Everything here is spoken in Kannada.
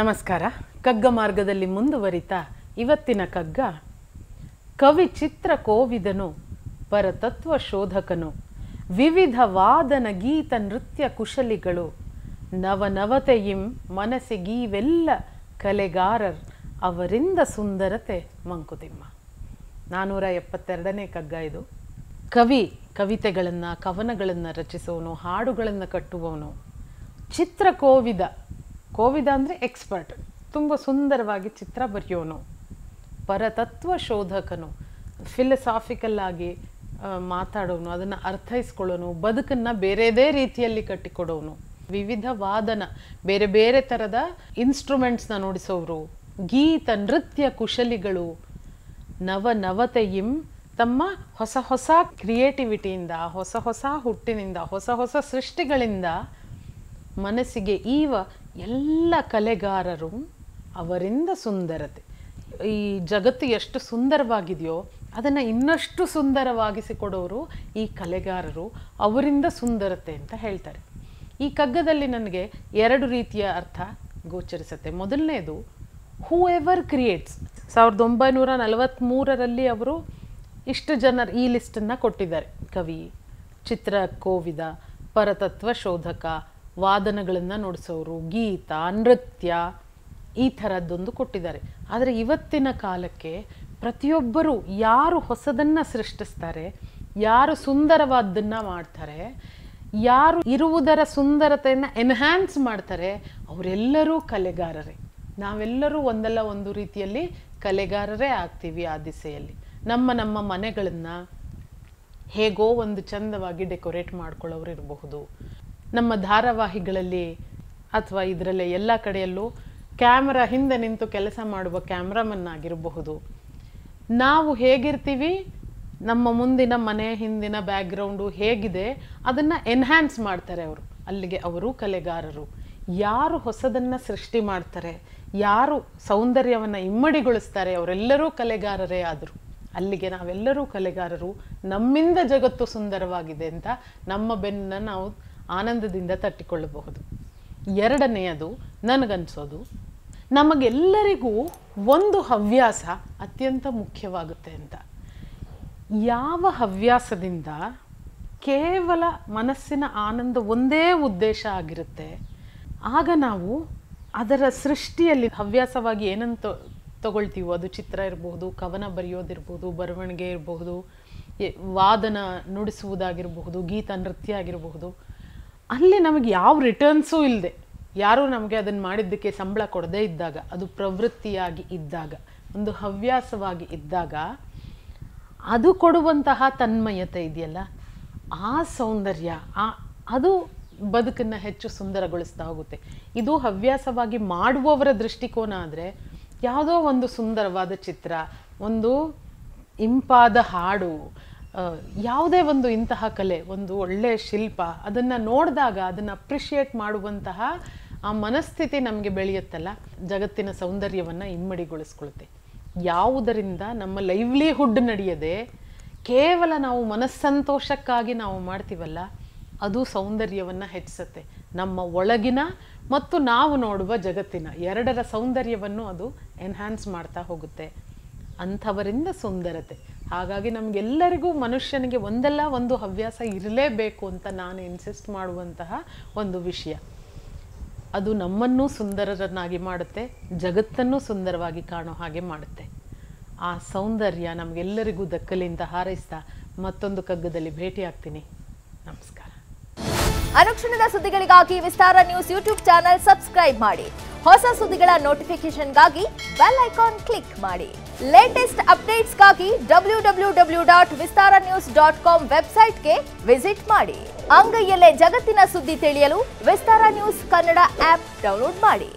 ನಮಸ್ಕಾರ. ಕಗ್ಗ ಮಾರ್ಗದಲ್ಲಿ ಮುಂದುವರಿತಾ ಇವತ್ತಿನ ಕಗ್ಗ ಕವಿ ಚಿತ್ರ ಕೋವಿದನು ಪರತತ್ವ ಶೋಧಕನು ವಿವಿಧ ವಾದನ ಗೀತ ನೃತ್ಯ ಕುಶಲಿಗಳು ನವನವತೆಯಿಂ ಮನಸ್ಸಿಗೀವೆಲ್ಲ ಕಲೆಗಾರರ್ ಅವರಿಂದ ಸುಂದರತೆ ಮಂಕುತಿಮ್ಮ. 472ನೇ ಕಗ್ಗ ಇದು. ಕವಿ ಕವಿತೆಗಳನ್ನು ಕವನಗಳನ್ನು ರಚಿಸುವವನು, ಹಾಡುಗಳನ್ನು ಕಟ್ಟುವವನು, ಚಿತ್ರ ಕೋವಿದ ಅಂದರೆ ಎಕ್ಸ್ಪರ್ಟ್, ತುಂಬ ಸುಂದರವಾಗಿ ಚಿತ್ರ ಬರೆಯೋನು, ಪರತತ್ವ ಶೋಧಕನು, ಫಿಲಸಾಫಿಕಲ್ ಆಗಿ ಮಾತಾಡೋನು, ಅದನ್ನು ಅರ್ಥೈಸ್ಕೊಳ್ಳೋನು, ಬದುಕನ್ನು ಬೇರೆದೇ ರೀತಿಯಲ್ಲಿ ಕಟ್ಟಿಕೊಡೋನು, ವಿವಿಧ ವಾದನ ಬೇರೆ ಬೇರೆ ಥರದ ಇನ್ಸ್ಟ್ರೂಮೆಂಟ್ಸ್ನ ನುಡಿಸೋರು, ಗೀತ ನೃತ್ಯ ಕುಶಲಿಗಳು ನವನವತೆಯಿಂ ತಮ್ಮ ಹೊಸ ಹೊಸ ಕ್ರಿಯೇಟಿವಿಟಿಯಿಂದ, ಹೊಸ ಹೊಸ ಹುಟ್ಟಿನಿಂದ, ಹೊಸ ಹೊಸ ಸೃಷ್ಟಿಗಳಿಂದ ಮನಸ್ಸಿಗೆ ಈವ ಎಲ್ಲ ಕಲೆಗಾರರು ಅವರಿಂದ ಸುಂದರತೆ. ಈ ಜಗತ್ತು ಎಷ್ಟು ಸುಂದರವಾಗಿದೆಯೋ ಅದನ್ನು ಇನ್ನಷ್ಟು ಸುಂದರವಾಗಿಸಿಕೊಡೋರು ಈ ಕಲೆಗಾರರು, ಅವರಿಂದ ಸುಂದರತೆ ಅಂತ ಹೇಳ್ತಾರೆ. ಈ ಕಗ್ಗದಲ್ಲಿ ನನಗೆ 2 ರೀತಿಯ ಅರ್ಥ ಗೋಚರಿಸುತ್ತೆ. ಮೊದಲನೇದು, ಹೂ ಎವರ್ ಕ್ರಿಯೇಟ್ಸ್. 1943ರಲ್ಲಿ ಅವರು ಇಷ್ಟು ಜನರು ಈ ಲಿಸ್ಟನ್ನು ಕೊಟ್ಟಿದ್ದಾರೆ. ಕವಿ, ಚಿತ್ರ ಕೋವಿದ, ಪರತತ್ವ ಶೋಧಕ, ವಾದನಗಳನ್ನು ನುಡಿಸೋರು, ಗೀತ ನೃತ್ಯ, ಈ ಥರದ್ದೊಂದು ಕೊಟ್ಟಿದ್ದಾರೆ. ಆದರೆ ಇವತ್ತಿನ ಕಾಲಕ್ಕೆ ಪ್ರತಿಯೊಬ್ಬರು ಯಾರು ಹೊಸದನ್ನು ಸೃಷ್ಟಿಸ್ತಾರೆ, ಯಾರು ಸುಂದರವಾದ್ದನ್ನು ಮಾಡ್ತಾರೆ, ಯಾರು ಇರುವುದರ ಸುಂದರತೆಯನ್ನು ಎನ್ಹ್ಯಾನ್ಸ್ ಮಾಡ್ತಾರೆ, ಅವರೆಲ್ಲರೂ ಕಲೆಗಾರರೇ. ನಾವೆಲ್ಲರೂ ಒಂದಲ್ಲ ಒಂದು ರೀತಿಯಲ್ಲಿ ಕಲೆಗಾರರೇ ಆಗ್ತೀವಿ ಆ ದಿಸೆಯಲ್ಲಿ. ನಮ್ಮ ಮನೆಗಳನ್ನು ಹೇಗೋ ಒಂದು ಚಂದವಾಗಿ ಡೆಕೋರೇಟ್ ಮಾಡ್ಕೊಳ್ಳೋರು ಇರಬಹುದು. ನಮ್ಮ ಧಾರಾವಾಹಿಗಳಲ್ಲಿ ಅಥವಾ ಇದರಲ್ಲೇ ಎಲ್ಲ ಕಡೆಯಲ್ಲೂ ಕ್ಯಾಮ್ರಾ ಹಿಂದೆ ನಿಂತು ಕೆಲಸ ಮಾಡುವ ಕ್ಯಾಮ್ರಾಮನ್ ಆಗಿರಬಹುದು. ನಾವು ಹೇಗಿರ್ತೀವಿ, ನಮ್ಮ ಮುಂದಿನ ಮನೆ ಹಿಂದಿನ ಬ್ಯಾಕ್ಗ್ರೌಂಡು ಹೇಗಿದೆ ಅದನ್ನು ಎನ್ಹ್ಯಾನ್ಸ್ ಮಾಡ್ತಾರೆ ಅವರು. ಅಲ್ಲಿಗೆ ಅವರು ಕಲೆಗಾರರು. ಯಾರು ಹೊಸದನ್ನು ಸೃಷ್ಟಿ ಮಾಡ್ತಾರೆ, ಯಾರು ಸೌಂದರ್ಯವನ್ನು ಇಮ್ಮಡಿಗೊಳಿಸ್ತಾರೆ, ಅವರೆಲ್ಲರೂ ಕಲೆಗಾರರೇ ಆದರು. ಅಲ್ಲಿಗೆ ನಾವೆಲ್ಲರೂ ಕಲೆಗಾರರು. ನಮ್ಮಿಂದ ಜಗತ್ತು ಸುಂದರವಾಗಿದೆ ಅಂತ ನಮ್ಮ ಬೆನ್ನನ್ನು ನಾವು ಆನಂದದಿಂದ ತಟ್ಟಿಕೊಳ್ಳಬಹುದು. 2ನೇದು ನನಗನ್ಸೋದು, ನಮಗೆಲ್ಲರಿಗೂ ಒಂದು ಹವ್ಯಾಸ ಅತ್ಯಂತ ಮುಖ್ಯವಾಗುತ್ತೆ ಅಂತ. ಯಾವ ಹವ್ಯಾಸದಿಂದ ಕೇವಲ ಮನಸ್ಸಿನ ಆನಂದ ಒಂದೇ ಉದ್ದೇಶ ಆಗಿರುತ್ತೆ, ಆಗ ನಾವು ಅದರ ಸೃಷ್ಟಿಯಲ್ಲಿ ಹವ್ಯಾಸವಾಗಿ ಏನಂತ ತಗೊಳ್ತೀವೋ, ಅದು ಚಿತ್ರ ಇರಬಹುದು, ಕವನ ಬರೆಯೋದಿರ್ಬೋದು, ಬರವಣಿಗೆ ಇರಬಹುದು, ವಾದನ ನುಡಿಸುವುದಾಗಿರಬಹುದು, ಗೀತ ನೃತ್ಯ ಆಗಿರಬಹುದು, ಅಲ್ಲಿ ನಮಗೆ ಯಾವ ರಿಟರ್ನ್ಸೂ ಇಲ್ಲದೆ, ಯಾರೂ ನಮಗೆ ಅದನ್ನು ಮಾಡಿದ್ದಕ್ಕೆ ಸಂಬಳ ಕೊಡದೇ ಇದ್ದಾಗ, ಅದು ಪ್ರವೃತ್ತಿಯಾಗಿ ಇದ್ದಾಗ, ಒಂದು ಹವ್ಯಾಸವಾಗಿ ಇದ್ದಾಗ, ಅದು ಕೊಡುವಂತಹ ತನ್ಮಯತೆ ಇದೆಯಲ್ಲ, ಆ ಸೌಂದರ್ಯ, ಅದು ಬದುಕನ್ನು ಹೆಚ್ಚು ಸುಂದರಗೊಳಿಸ್ತಾ ಹೋಗುತ್ತೆ. ಇದು ಹವ್ಯಾಸವಾಗಿ ಮಾಡುವವರ ದೃಷ್ಟಿಕೋನ. ಆದರೆ ಯಾವುದೋ ಒಂದು ಸುಂದರವಾದ ಚಿತ್ರ, ಒಂದು ಇಂಪಾದ ಹಾಡು, ಯಾವುದೇ ಒಂದು ಇಂತಹ ಕಲೆ, ಒಂದು ಒಳ್ಳೆಯ ಶಿಲ್ಪ, ಅದನ್ನು ನೋಡಿದಾಗ ಅದನ್ನು ಅಪ್ರಿಷಿಯೇಟ್ ಮಾಡುವಂತಹ ಆ ಮನಸ್ಥಿತಿ ನಮಗೆ ಬೆಳೆಯುತ್ತಲ್ಲ, ಜಗತ್ತಿನ ಸೌಂದರ್ಯವನ್ನು ಇಮ್ಮಡಿಗೊಳಿಸ್ಕೊಳುತ್ತೆ. ಯಾವುದರಿಂದ ನಮ್ಮ ಲೈವ್ಲಿಹುಡ್ ನಡೆಯದೆ ಕೇವಲ ನಾವು ಮನಸ್ಸಂತೋಷಕ್ಕಾಗಿ ನಾವು ಮಾಡ್ತೀವಲ್ಲ, ಅದು ಸೌಂದರ್ಯವನ್ನು ಹೆಚ್ಚಿಸುತ್ತೆ. ನಮ್ಮ ಒಳಗಿನ ಮತ್ತು ನಾವು ನೋಡುವ ಜಗತ್ತಿನ 2ರ ಸೌಂದರ್ಯವನ್ನು ಅದು ಎನ್ಹ್ಯಾನ್ಸ್ ಮಾಡ್ತಾ ಹೋಗುತ್ತೆ. ಅಂಥವರಿಂದ ಸುಂದರತೆ. ಹಾಗಾಗಿ ನಮಗೆಲ್ಲರಿಗೂ, ಮನುಷ್ಯನಿಗೆ ಒಂದಲ್ಲ ಒಂದು ಹವ್ಯಾಸ ಇರಲೇಬೇಕು ಅಂತ ನಾನು ಇನ್ಸಿಸ್ಟ್ ಮಾಡುವಂತಹ ಒಂದು ವಿಷಯ. ಅದು ನಮ್ಮನ್ನೂ ಸುಂದರರನ್ನಾಗಿ ಮಾಡುತ್ತೆ, ಜಗತ್ತನ್ನು ಸುಂದರವಾಗಿ ಕಾಣೋ ಹಾಗೆ ಮಾಡುತ್ತೆ. ಆ ಸೌಂದರ್ಯ ನಮಗೆಲ್ಲರಿಗೂ ದಕ್ಕಲಿ ಅಂತ ಹಾರೈಸ್ತಾ ಮತ್ತೊಂದು ಕಗ್ಗದಲ್ಲಿ ಭೇಟಿಯಾಗ್ತೀನಿ. ನಮಸ್ಕಾರ. ಅನುಕ್ಷಣದ ಸುದ್ದಿಗಳಿಗಾಗಿ ವಿಸ್ತಾರ ನ್ಯೂಸ್ ಯೂಟ್ಯೂಬ್ ಚಾನೆಲ್ ಸಬ್ಸ್ಕ್ರೈಬ್ ಮಾಡಿ. ಹೊಸ ಸುದ್ದಿಗಳ ನೋಟಿಫಿಕೇಶನ್ಗಾಗಿ ಬೆಲ್ ಐಕಾನ್ ಕ್ಲಿಕ್ ಮಾಡಿ. ಲೇಟೆಸ್ಟ್ ಅಪ್ಡೇಟ್ಸ್ಗಾಗಿ www.vistaranews.com ವೆಬ್ಸೈಟ್ಗೆ ವಿಸಿಟ್ ಮಾಡಿ. ಅಂಗೈಯಲ್ಲೇ ಜಗತ್ತಿನ ಸುದ್ದಿ ತಿಳಿಯಲು ವಿಸ್ತಾರ ನ್ಯೂಸ್ ಕನ್ನಡ ಆಪ್ ಡೌನ್ಲೋಡ್ ಮಾಡಿ.